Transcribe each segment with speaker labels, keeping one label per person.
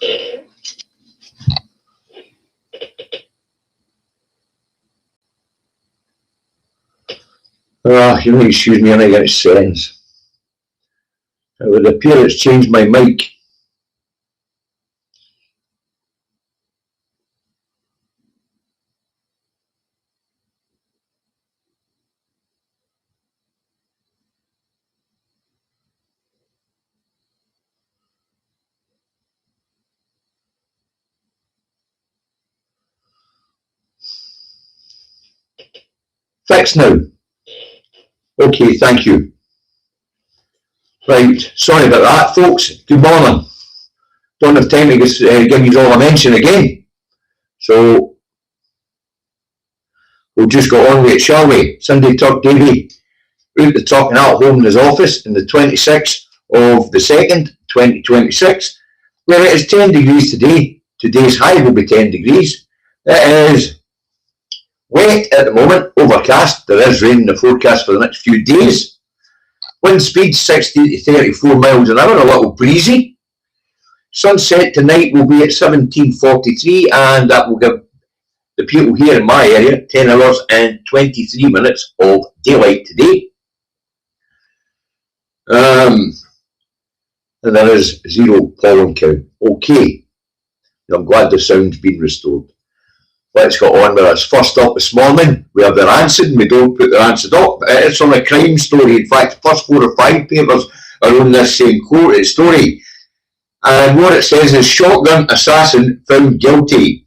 Speaker 1: You know, excuse me, I think it's sense. It would appear it's changed my mic. Fixed now. Okay, thank you. Right, sorry about that, folks. Good morning. Don't have time to give you all a mention again. So, we'll just go on with it, shall we? Sunday Two Davies out the talking at home in his office on the 26th of the 2nd, 2026, where it is 10 degrees today. Today's high will be 10 degrees. It is wet at the moment, overcast. There is rain in the forecast for the next few days. Wind speed 60 to 34 miles an hour, a little breezy. Sunset tonight will be at 17:43, and that will give the people here in my area 10 hours and 23 minutes of daylight today. And there is zero pollen count. Okay, I'm glad the sound's been restored. Let's get on with us. First up this morning, we have their answered, and we don't put their answered up. It's on a crime story. In fact, the first 4 or 5 papers are on this same story. And what it says is, shotgun assassin found guilty.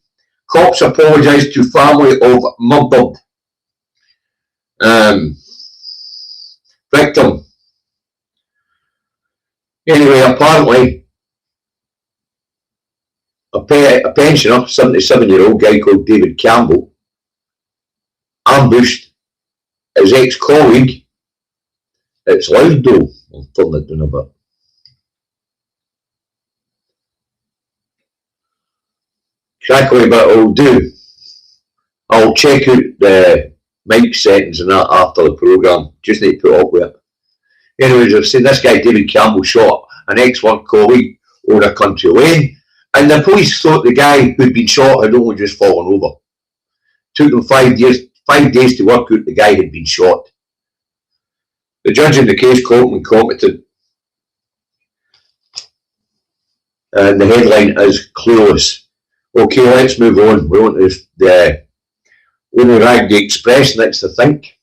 Speaker 1: Cops apologise to family of murdered victim. Anyway, apparently, a pensioner, 77-year-old guy called David Campbell, ambushed his ex-colleague. It's loud though. I'll turn it down a bit. Crackly bit I'll do. I'll check out the mic settings and that after the programme. Just need to put up with it. Anyways, I've seen this guy David Campbell shot an ex-work colleague on a country lane, and the police thought the guy who'd been shot had only just fallen over. Took them 5 days to work out the guy had been shot. The judge in the case called him incompetent, and the headline is clueless. Okay, let's move on. We're on to the Rag the Express next, I think.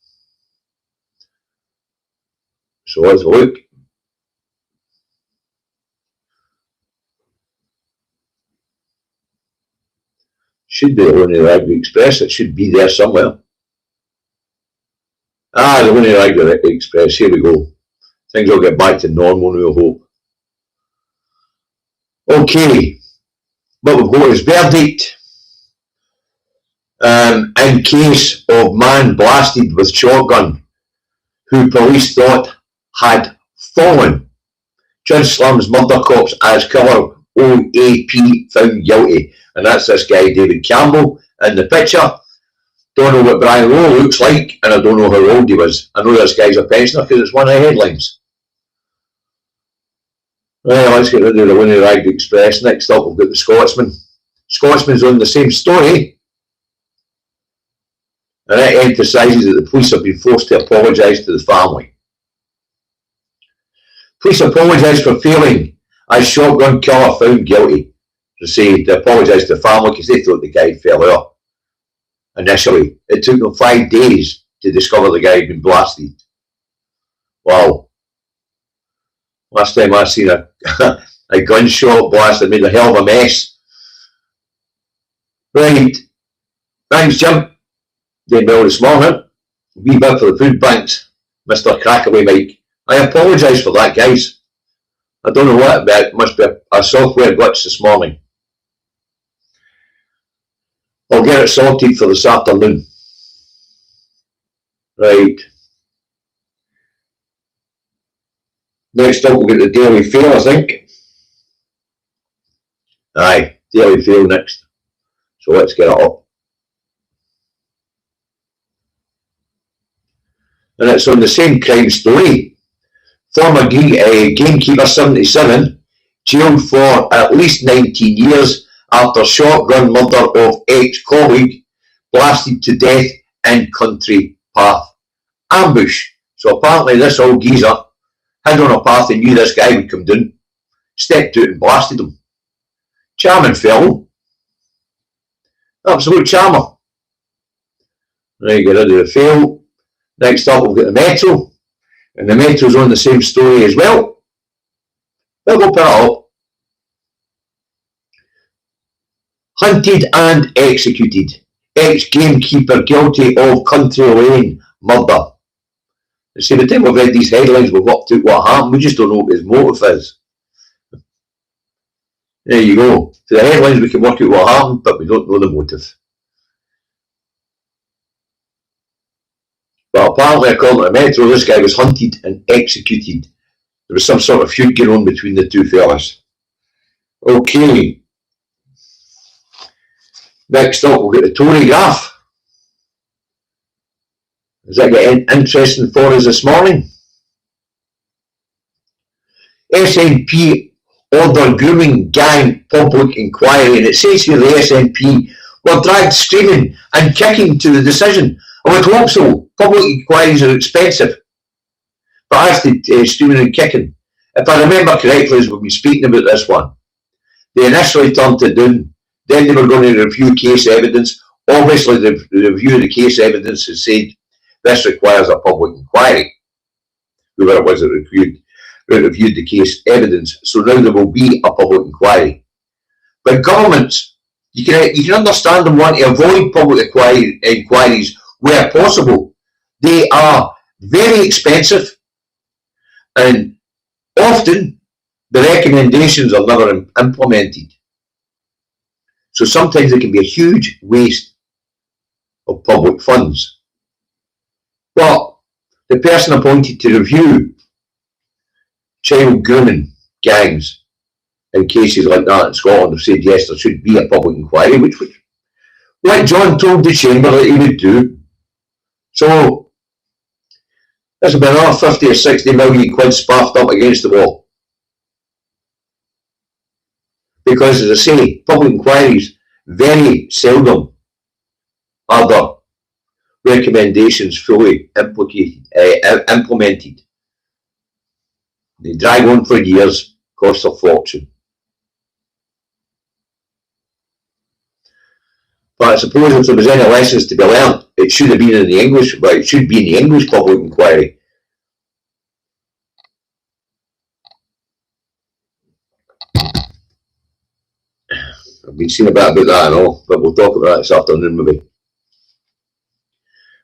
Speaker 1: So let's have a look. Should be the Only Rag the Express. It should be there somewhere. Ah, the Only Rag the Express. Here we go. Things will get back to normal, we hope. Okay. What we've got is verdict in case of man blasted with shotgun who police thought had fallen. Judge slams murder cops as killer OAP found guilty. And that's this guy David Campbell in the picture. Don't know what Brian Lowe looks like, and I don't know how old he was. I know this guy's a pensioner because it's one of the headlines. Well, let's get rid of the Winnie Rag Express. Next up, we've got the Scotsman. Scotsman's on the same story, and it emphasises that the police have been forced to apologise to the family. Police apologise for failing as shotgun killer found guilty. To say they apologise to the family because they thought the guy fell out. Initially, it took them 5 days to discover the guy had been blasted. Wow. Last time I seen a gunshot blast that made a hell of a mess. Right. Thanks, Jim. Doing well this morning. Wee bit for the food banks, Mr. Crackaway Mike. I apologise for that, guys. I don't know what, but it must be a software glitch this morning. I'll get it sorted for this afternoon. Right. Next up we'll get the Daily Fail, I think. Aye, Daily Fail next. So let's get it up. And it's on the same crime story. Former gamekeeper 77 jailed for at least 19 years after shotgun murder of ex-colleague blasted to death in country path ambush. So apparently this old geezer had on a path and knew this guy would come down, stepped out and blasted him. Charming fellow. Absolute charmer. Right, get rid of the fail. Next up we've got the Metro. And the Metro's on the same story as well. But we'll put it up. Hunted and executed. Ex-gamekeeper guilty of Country Lane murder. You see, by the time we've read these headlines, we've worked out what happened. We just don't know what his motive is. There you go. So the headlines, we can work out what happened, but we don't know the motive. But apparently, according to the Metro, this guy was hunted and executed. There was some sort of feud going on between the two fellas. Okay. Next up, we'll get the Tory graph. Is that getting interesting for us this morning? SNP order grooming gang public inquiry, and it says here the SNP were dragged screaming and kicking to the decision. I would hope so. Public inquiries are expensive, but as to screaming and kicking, if I remember correctly, as we've been speaking about this one, they initially turned it down. Then they were going to review case evidence. Obviously, the review of the case evidence has said this requires a public inquiry. Whoever it was that reviewed the case evidence. So now there will be a public inquiry. But governments, you can understand them wanting to avoid public inquiries where possible. They are very expensive, and often the recommendations are never implemented. So sometimes it can be a huge waste of public funds. But the person appointed to review child grooming gangs in cases like that in Scotland have said yes, there should be a public inquiry, which would, like John told the Chamber that he would do. So there's about another 50 or 60 million quid sparked up against the wall. Because, as I say, public inquiries very seldom are there recommendations fully implemented. They drag on for years, cost a fortune. But I suppose if there was any lessons to be learned, it should have been in the English, but it should be in the English public inquiry. I've been seeing a bit about that and all, but we'll talk about that this afternoon maybe.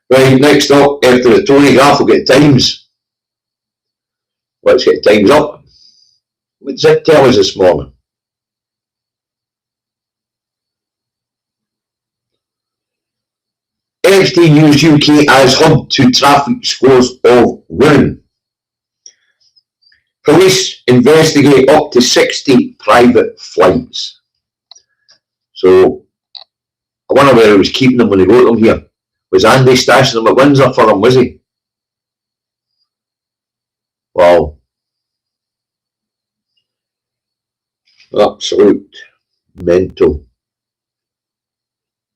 Speaker 1: Right, next up, after the Tory graph, we'll get Times. Let's get Times up. What does it tell us this morning? NXT News UK as hub to traffic scores of women. Police investigate up to 60 private flights. So, I wonder where he was keeping them when he wrote them here. Was Andy stashing them at Windsor for him, was he? Wow. Absolute mental.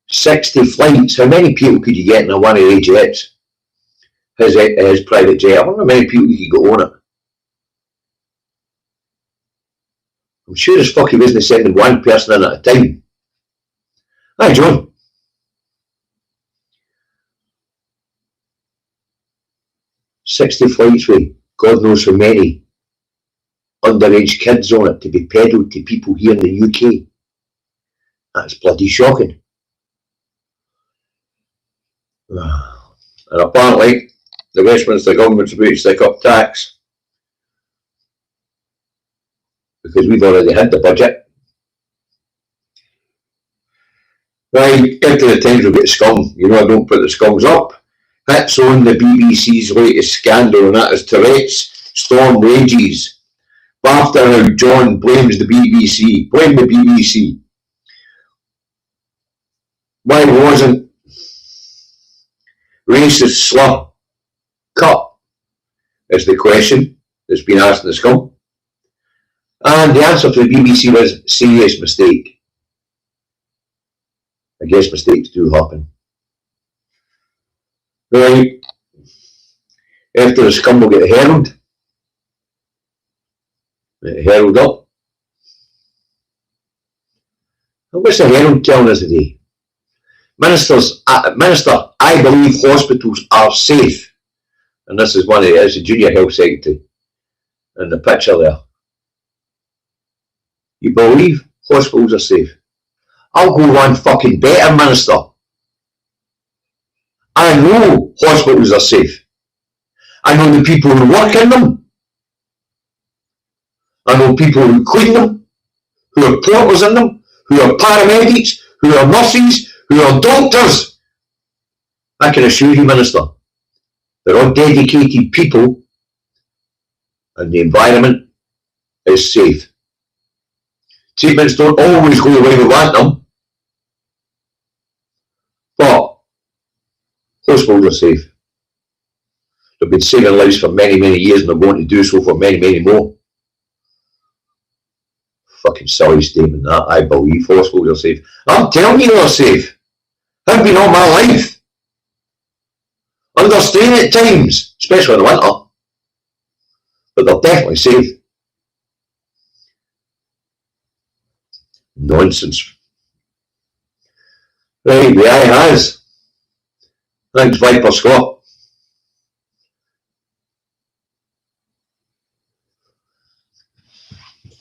Speaker 1: 60 flights. How many people could you get in a one of the jets? His private jet. I wonder how many people you could go on it. I'm sure as fuck he wasn't sending one person in at a time. Hi, John. $60 flights with God knows how many underage kids on it to be peddled to people here in the UK. That's bloody shocking. And apparently, the Westminster government's about to stick up tax because we've already had the budget. Right, after the Times we'll get scum. You know I don't put the scums up. Hits on the BBC's latest scandal, and that is Tourette's storm rages. After how John blames the BBC. Blame the BBC. Why wasn't racist slur cut? Is the question that's been asked in the scum. And the answer from the BBC was serious mistake. I guess mistakes do happen. Right. After the scum will get the Herald up. And what's the Herald telling us today? Minister, I believe hospitals are safe. And this is the junior health secretary in the picture there. You believe hospitals are safe? I'll go one fucking better, Minister. I know hospitals are safe. I know the people who work in them. I know people who clean them, who are porters in them, who are paramedics, who are nurses, who are doctors. I can assure you, Minister, they're all dedicated people and the environment is safe. Treatments don't always go the way we want them, but hospitals are safe. They've been saving lives for many, many years and they're going to do so for many, many more. Fucking silly statement that. I believe hospitals are safe. I'm telling you they're safe. I've been all my life. Under strain at times, especially in the winter. But they're definitely safe. Nonsense. Right, the eye has. Thanks, Viper Scott.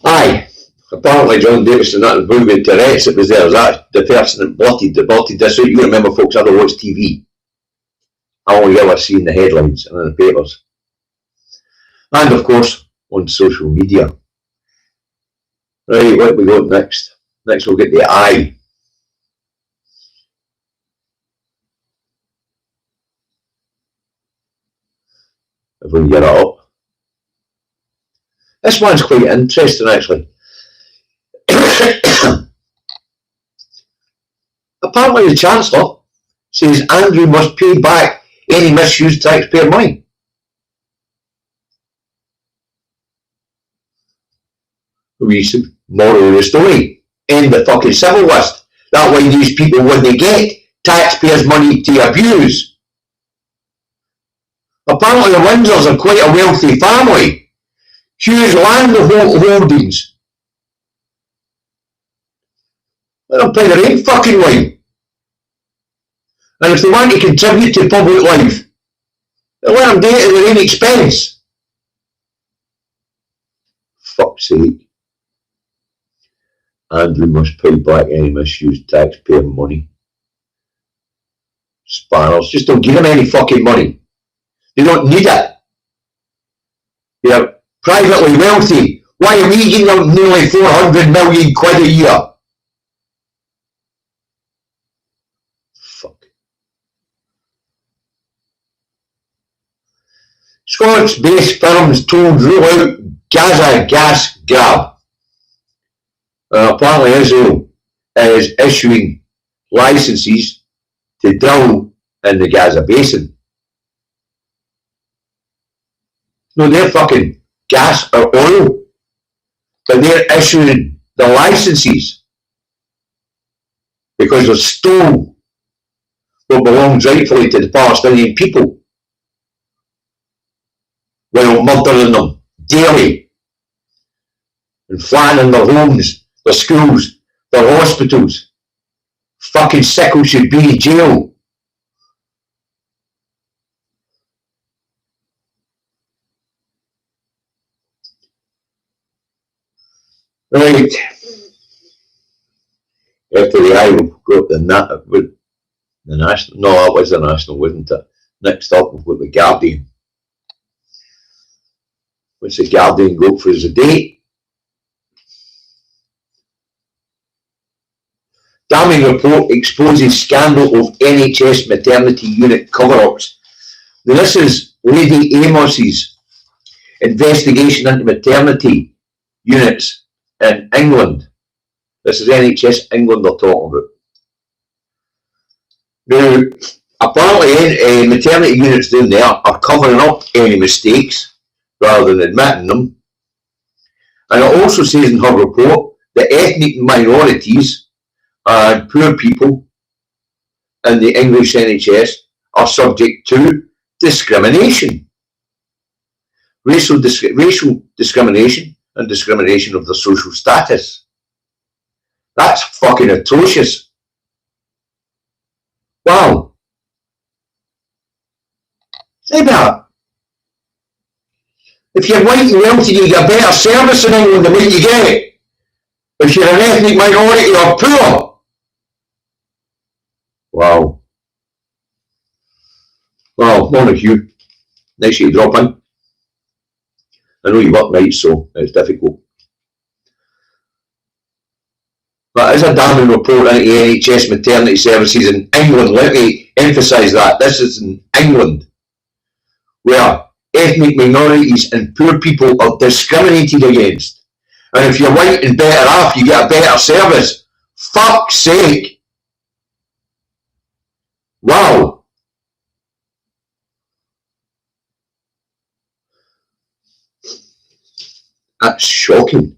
Speaker 1: Aye. Apparently John Davison, that was moving Tourette's, it was there. Was that the person that blotted this out? You remember, folks, I don't watch TV. I only ever seen the headlines and in the papers. And of course, on social media. Right, what we got next? Next we'll get the eye. If we can get it up. This one's quite interesting, actually. Apparently the Chancellor says Andrew must pay back any misused taxpayer money. Moral of the story. End the fucking civil list. That way these people, when they get taxpayers' money to abuse. Apparently the Windsors are quite a wealthy family. Huge land holdings. Let them pay their own fucking way. And if they want to contribute to public life, they'll let them do it at their own expense. Fuck's sake. Andrew must pay back any misused taxpayer money. Spanners, just don't give them any fucking money. They don't need it. They're privately wealthy. Why are we giving them nearly 400 million quid a year? Fuck. Scottish-based firms told rule out Gaza gas grab. Apparently Israel is issuing licenses to drill in the Gaza basin. No, they're fucking gas or oil, but they're issuing the licenses because they stole what belongs rightfully to the Palestinian people while murdering them daily and flattening their homes, their schools, their hospitals. Fucking sickles should be in jail. Right. After the eye, we've got the national. No, that was the national, wasn't it? Next up, we've got the Guardian. What's the Guardian got for us today? Damning report exposes scandal of NHS maternity unit cover-ups. Now, this is Lady Amos's investigation into maternity units in England. This is NHS England they're talking about. Now, apparently maternity units down there are covering up any mistakes rather than admitting them. And it also says in her report that ethnic minorities and poor people in the English NHS are subject to discrimination. Racial discrimination and discrimination of their social status. That's fucking atrocious. Wow. Say that. If you're white and wealthy, you get better service in England than what you get. If you're an ethnic minority or poor. Wow. Well, morning Hugh. Nice you drop in. I know you work nights, so it's difficult. But as a damning report into NHS maternity services in England, let me emphasise that, this is in England, where ethnic minorities and poor people are discriminated against. And if you're white and better off, you get a better service. Fuck's sake. Wow. That's shocking.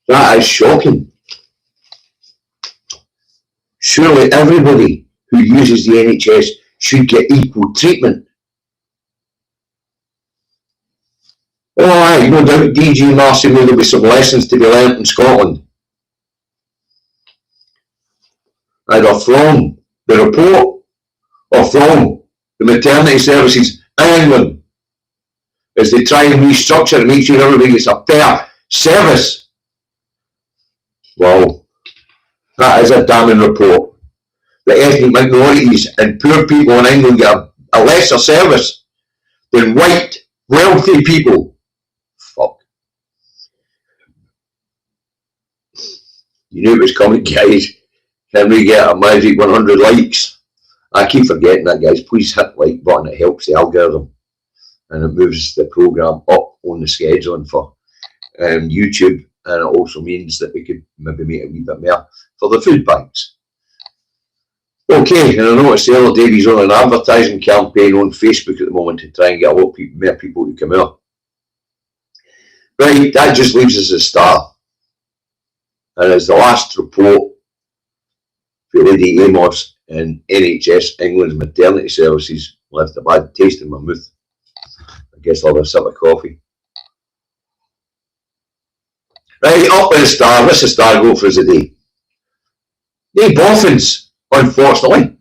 Speaker 1: That is shocking. Surely everybody who uses the NHS should get equal treatment. Oh, aye, no doubt DG Marcy, there'll be some lessons to be learnt in Scotland. Either from the report or from the maternity services in England as they try and restructure and make sure everybody gets a fair service. Well, that is a damning report. The ethnic minorities and poor people in England get a lesser service than white, wealthy people. Fuck. You knew it was coming, guys. Can we get a magic 100 likes? I keep forgetting that, guys. Please hit the like button. It helps the algorithm. And it moves the programme up on the scheduling for YouTube. And it also means that we could maybe make a wee bit more for the food banks. Okay, and I noticed the other day he's on an advertising campaign on Facebook at the moment to try and get a lot of more people to come out. Right, that just leaves us a start. And as the last report for Lady Amos in NHS England's maternity services left a bad taste in my mouth. I guess I'll have a sip of coffee. Right, up with the star. What's the star go for us today? The boffins, unfortunately.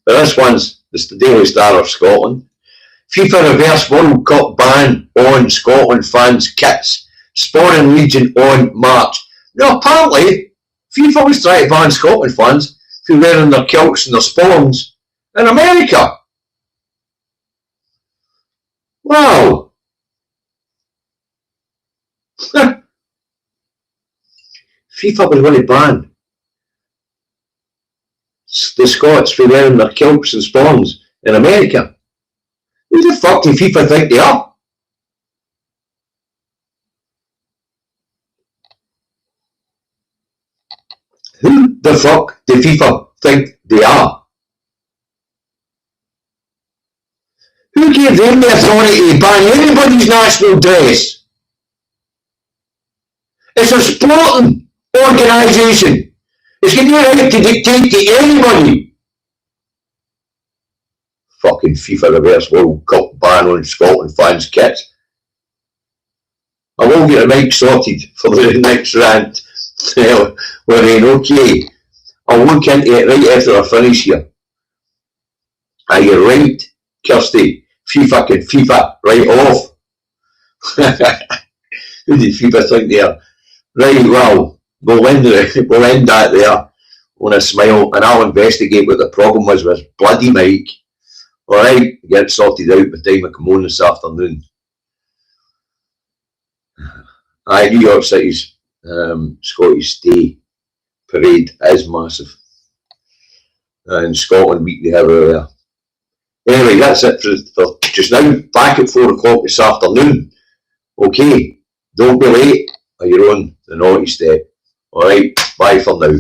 Speaker 1: But this one's the Daily Star of Scotland. FIFA reverse World Cup ban on Scotland fans' kits. Sporting Legion on March. Now, apparently, FIFA was trying to ban Scotland fans for wearing their kilts and their spawns in America. Wow. FIFA was going to ban the Scots for wearing their kilts and spawns in America. Who the fuck do FIFA think they are? Who the fuck do FIFA think they are? Who gave them the authority to ban anybody's national dress? It's a sporting organisation. It's got no right to dictate to anybody. Fucking FIFA reverse World Cup ban on Scotland fans' kits. I will get a mic sorted for the next rant. We're in, okay. I'll look into it right after I finish here. Are you right, Kirsty? FIFA can FIFA right off. Who did FIFA think they are? Right, well, we'll end that there on a smile, and I'll investigate what the problem was with bloody Mike. Alright, get it sorted out by the time I come on this afternoon. New York City's Scottish Day parade is massive. And Scotland Week they have everywhere. Anyway, that's it for just now. Back at 4 o'clock this afternoon. Okay, don't be late or you're on the naughty step. Alright, bye for now.